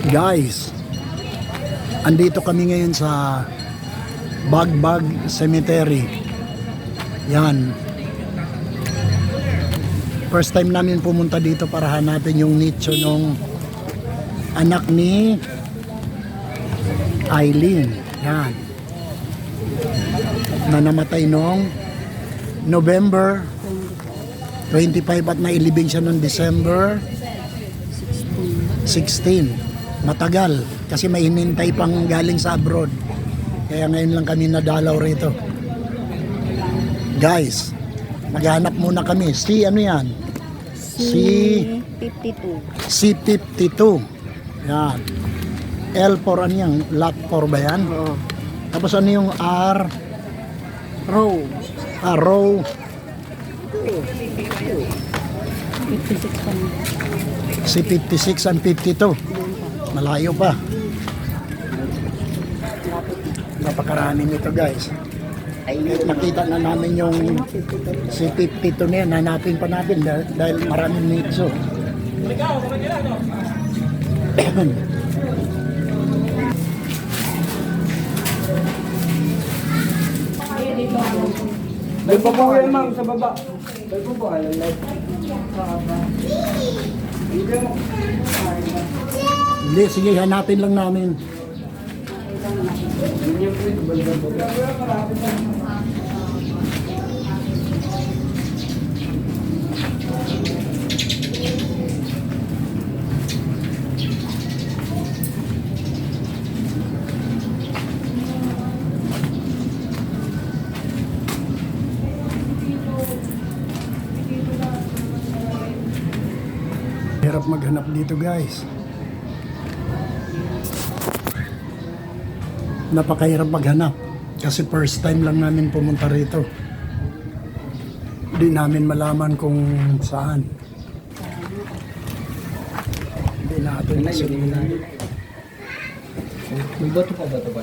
Guys, andito kami ngayon sa Bagbag Cemetery. Yan. First time namin pumunta dito para hanapin yung nicho nung anak ni Eileen. Yan. Na namatay noong November 25 at nailibing siya noong December 16. Matagal kasi may hinintay pang galing sa abroad, kaya ngayon lang kami nadalaw rito. Guys, maghanap muna kami. Si ano yan? C52. C52. Yan. L4 ano yan? Lot 4 ba yan? Oo. Tapos ano yung R? Row. Row. 56 pa na. C56 and 52. Malayo pa. Napakarami nito guys. Nakita na namin yung C52 na yan. Hanapin pa natin dahil maraming nicho. May po po yan ma'am sa baba. May po po alam na. Hindi, sige, hanapin lang namin. Hirap maghanap dito guys. Napakahirap maghanap kasi first time lang namin pumunta rito. Hindi namin malaman kung saan. Hindi natin nasimulan. May bato pa ba ito ba?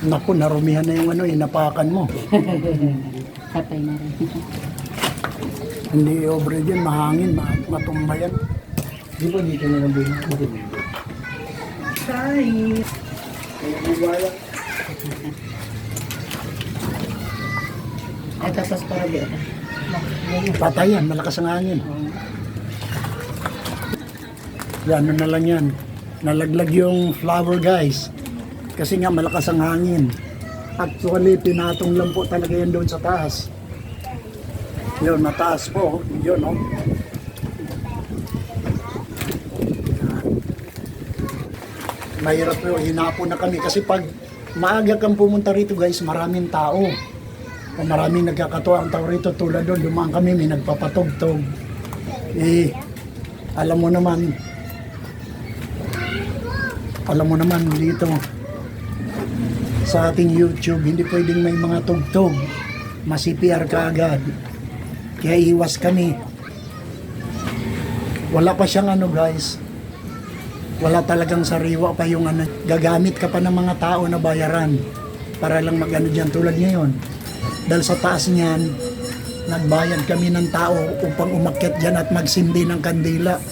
Naku, narumihan na yung ano, inapakan mo. Patay na rin. Hindi obre din, mahangin, matumba yan. Di ba dito na lang din? Sorry. Ay, tapos para dito. Patay yan, malakas ang hangin. Yan, ano na lang yan. Nalaglag yung flower guys. Kasi nga malakas ang hangin. Actually, pinatong lang po talaga yan doon sa taas. Yun, mataas po. Yun, no? Mahirap po, hinapon na kami. Kasi pag maaga kang pumunta rito guys, maraming tao. O maraming nagkakatuwa ang tao rito. Tulad doon, dumaan kami, may nagpapatugtog. Alam mo naman dito sa ating YouTube, hindi pwedeng may mga tugtog. Masi-PR ka agad. Kaya iwas kami. Wala pa siyang ano guys. Wala talagang sariwa pa yung ano. Gagamit ka pa ng mga tao na bayaran para lang mag-ano dyan tulad ngayon. Dahil sa taas niyan, nagbayad kami ng tao upang umakyat dyan at magsindi ng kandila.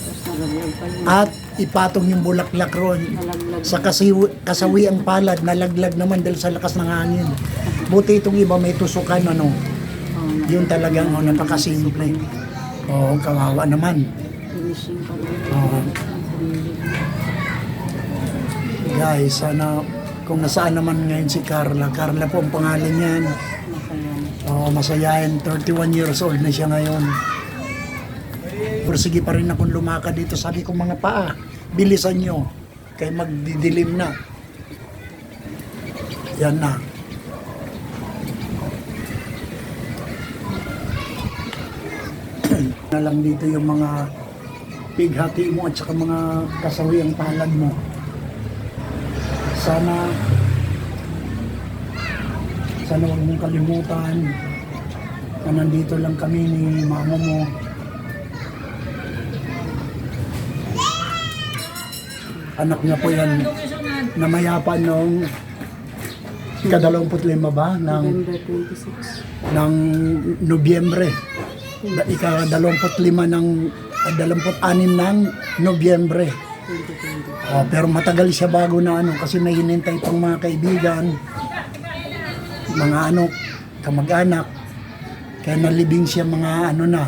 At ipatong yung bulaklak ron. Sa kasawi ang palad, nalaglag naman dahil sa lakas ng hangin. Buti itong iba may tusukan ano. Yun talagang napakasimple. Oo, kawawa naman. Oo. Guys, sana kung nasaan naman ngayon si Carla. Carla po ang pangalan niyan. Oo, masayahin. 31 years old na siya ngayon. Pero sige pa rin akong lumakad dito. Sabi ko mga paa, bilisan nyo. Kaya magdidilim na. Yan na. Na lang dito yung mga pighati mo at saka mga kasawi ang palad mo. Sana huwag mong kalimutan na nandito lang kami ni mama mo. Anak niya po yan, namayapa noong ika-25 ba? November 26. Ng Nobyembre. Ika-25 ng 26 ng Nobyembre. 2020. Pero matagal siya bago na ano, kasi may hinintay pang mga kaibigan, mga ano, kamag-anak. Kaya nalibing siya mga ano na,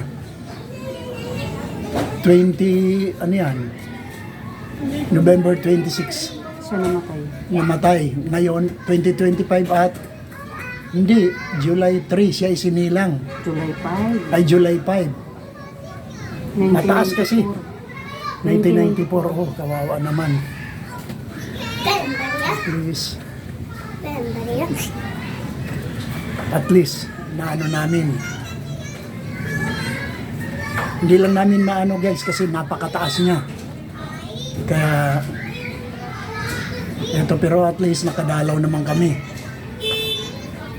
20, ano yan, November 26, Siya namatay. namatay. Ngayon, 2025 at hindi, July 3 siya isinilang. July 5. Ay, July 5. Mataas kasi. 1994 ako, kawawa naman. At least, naano namin. Hindi lang namin maano guys kasi napakataas niya. Kaya, eto pero at least nakadalaw naman kami.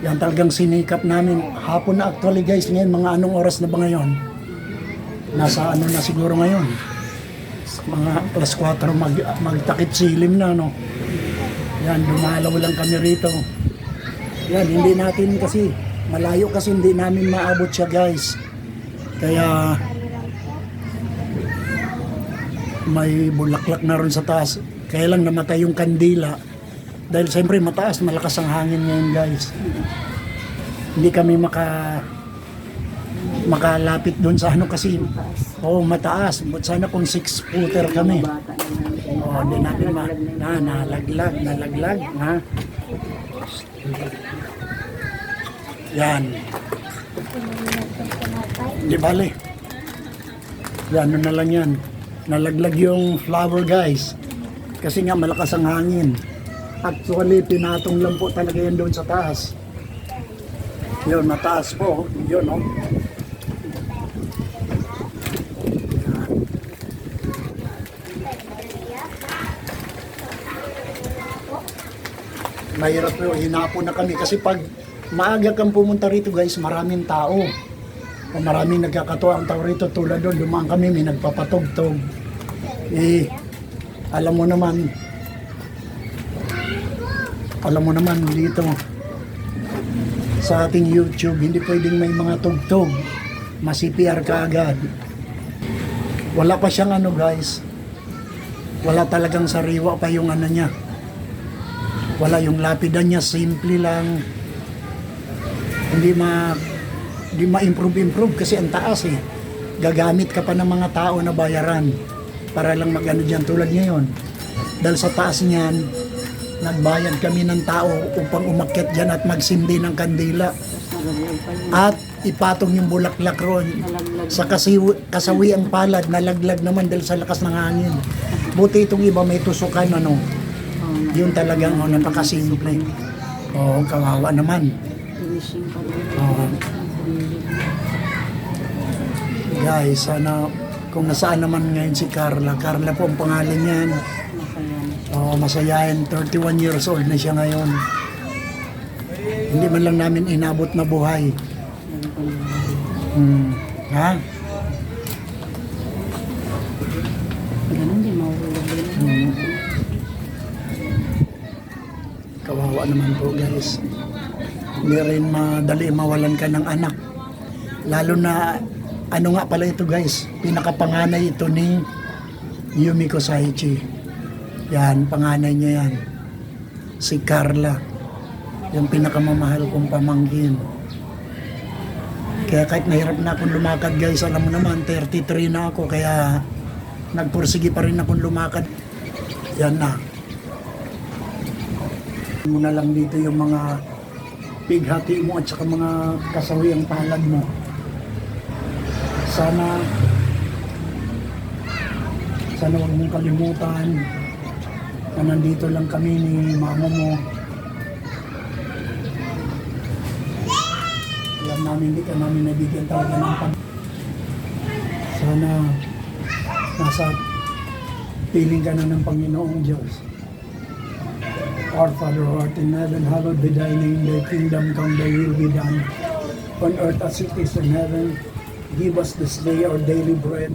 Yan talagang sinikap namin. Hapon na actually guys, ngayon mga anong oras na ba ngayon? Nasa ano na siguro ngayon? Mga plus 4 magtakip silim na no. Yan, dumalaw lang kami rito. Yan, hindi natin kasi malayo kasi hindi namin maabot siya guys. Kaya may bulaklak na ron sa taas. Kaya lang namatay yung kandila. Dahil siyempre mataas, malakas ang hangin ngayon guys. Hindi kami makalapit doon sa ano kasi mataas. But sana kung 6-footer kami. Bata na Hindi natin nalaglag, ha? Yan. Di bale. Yan, ano na lang yan. Nalaglag yung flower guys. Kasi nga malakas ang hangin. Actually, pinatong lang po talaga yan doon sa taas. Yun, mataas po. Yun, no? Mahirap po, hinapon na kami kasi pag maaga kang pumunta rito guys, maraming tao. Maraming nagkakatuwa ang tao rito tulad doon, dumaan kami, may nagpapatugtog. Alam mo naman dito sa ating YouTube, hindi pwedeng may mga tugtog. Masi-PR ka agad. Wala pa siyang ano guys, wala talagang sariwa pa yung ano niya. Wala yung lapidan niya, simple lang. Hindi ma-improve kasi ang taas eh. Gagamit ka pa ng mga tao na bayaran para lang mag-ano dyan tulad ngayon. Dahil sa taas niyan, nagbayad kami ng tao upang umakyat dyan at magsindi ng kandila. At ipatong yung bulaklak ron. Sa kasawi ang palad, nalaglag naman dahil sa lakas ng hangin. Buti itong iba may tusukan ano. Yun talagang napakasimple. Kawawa naman. Finishing pa rin. Guys, sana kung nasaan naman ngayon si Carla. Carla po ang pangalan niyan. Masayahin. 31 years old na siya ngayon. Hindi man lang namin inabot na buhay. Ha? Ganun din, mahulog din. Kawawa naman po guys. Hindi rin madali mawalan ka ng anak. Lalo na, ano nga pala ito guys, pinakapanganay ito ni Yumiko Saichi. Yan, panganay niya yan. Si Carla. Yung pinakamamahal kong pamangkin. Kaya kahit nahirap na akong lumakad guys, alam mo naman, 33 na ako. Kaya nagpursige pa rin akong lumakad. Yan na. Muna lang dito yung mga pighati mo at saka mga kasawi ang palad mo. Sana huwag mong kalimutan na nandito lang kami ni mama mo. Alam namin hindi ka namin nabigyan talaga ng Sana nasa piling ka na ng Panginoong Diyos. Our Father who art in heaven, hallowed be thy name, thy kingdom come, thy will be done on earth as it is in heaven. Give us this day our daily bread,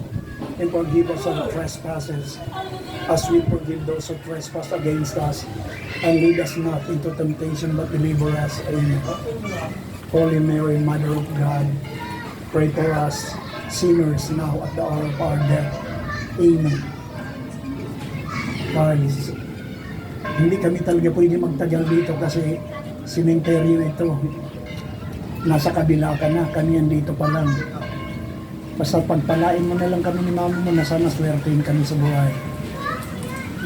and forgive us our trespasses, as we forgive those who trespass against us. And lead us not into temptation, but deliver us. Amen. Holy Mary, Mother of God, pray for us sinners now at the hour of our death. Amen. Carl, hindi kami talaga pwede magtagal dito kasi simenteryo ito. Nasa kabila ka na, kami yan dito pa lang. Basta pagpalain mo na lang kami ni mama mo na sana swertein kami sa buhay.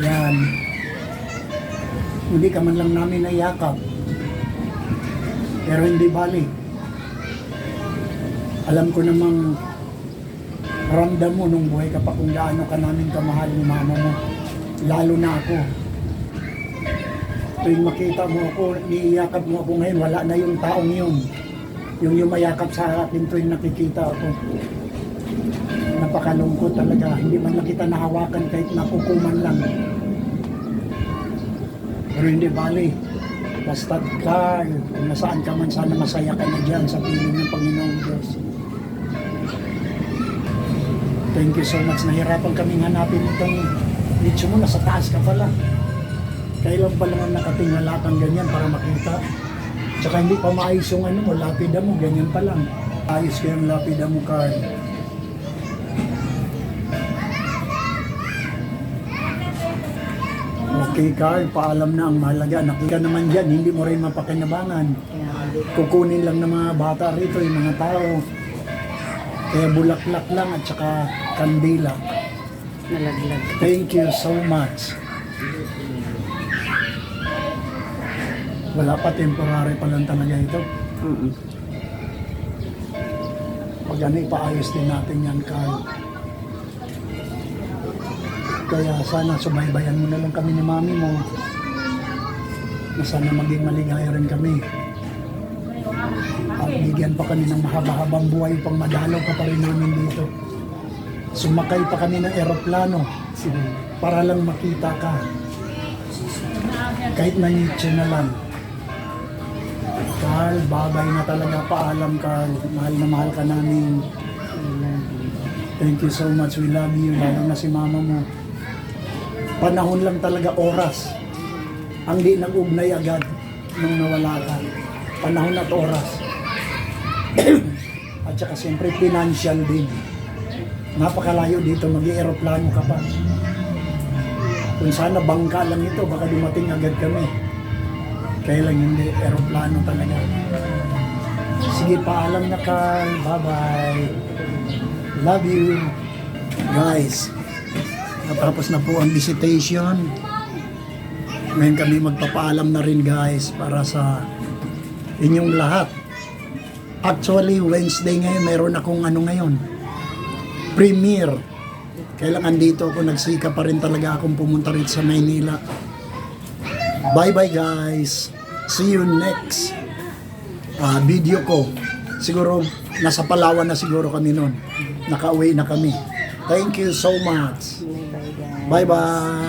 Yan. Hindi ka man lang namin nayakap. Pero hindi bali. Alam ko namang ramdam mo nung buhay ka pa kung gaano ka namin kamahal ni mama mo. Lalo na ako. Tuwing makita mo ako, niyakap mo ako ngayon, wala na yung taong yun. Yung yumayakap sa akin tuwing nakikita ako. Napakalungkot talaga. Hindi man lang kita nahawakan kahit nakukuman lang. Pero hindi bali. Basta Carl, kung nasaan ka man, sana masaya ka na dyan sa piling ng Panginoong Diyos. Thank you so much. Nahirapan kaming hanapin itong nicho mo. Nasa taas ka pala. Kailan pa lang ang nakatingala kang ganyan para makita. Tsaka hindi pa maayos yung ano mo, lapida mo, ganyan pa lang. Ayos ko yung lapida mo, Carl. Okay, Carl, paalam na ang mahalaga. Nakita naman dyan, hindi mo rin mapakinabangan. Kaya Kukunin lang ng mga bata rito, yung mga tao. Kaya bulaklak lang at saka kandila. nalaglag. Thank you so much. Wala pa, temporary pa lang talaga ito. Mm-mm. Pag ano, ipaayos din natin yan, Carl. Kaya sana subaybayan mo na lang kami ni mami mo. Na sana maging maligaya rin kami. At bigyan pa kami ng mahaba-habang buhay pang madalaw ka pa rin namin dito. Sumakay pa kami ng eroplano para lang makita ka. Kahit na niche na lang. Carl, babay na talaga. Paalam, Carl. Mahal na mahal ka namin. Thank you so much. We love you. Lalo na si mama mo. Panahon lang talaga, oras. Ang di nag-ugnay agad nung nawala ka. Panahon at oras. At saka siyempre financial din. Napakalayo dito, mag-i-aeroplano ka pa. Kung sana bangka lang ito, baka dumating agad kami. Kaya lang hindi, aeroplano talaga. Sige, paalam na, Carl. Bye-bye. Love you. Guys, natapos na po ang visitation. Ngayon kami magpapaalam na rin, guys, para sa inyong lahat. Actually, Wednesday ngayon, meron akong ano ngayon, premiere. Kailangan dito ako, nagsika pa rin talaga akong pumunta rin sa Maynila. Bye-bye, guys. See you next video ko. Siguro, nasa Palawan na siguro kami noon. Nakauwi na kami. Thank you so much. Bye-bye, guys. Bye-bye.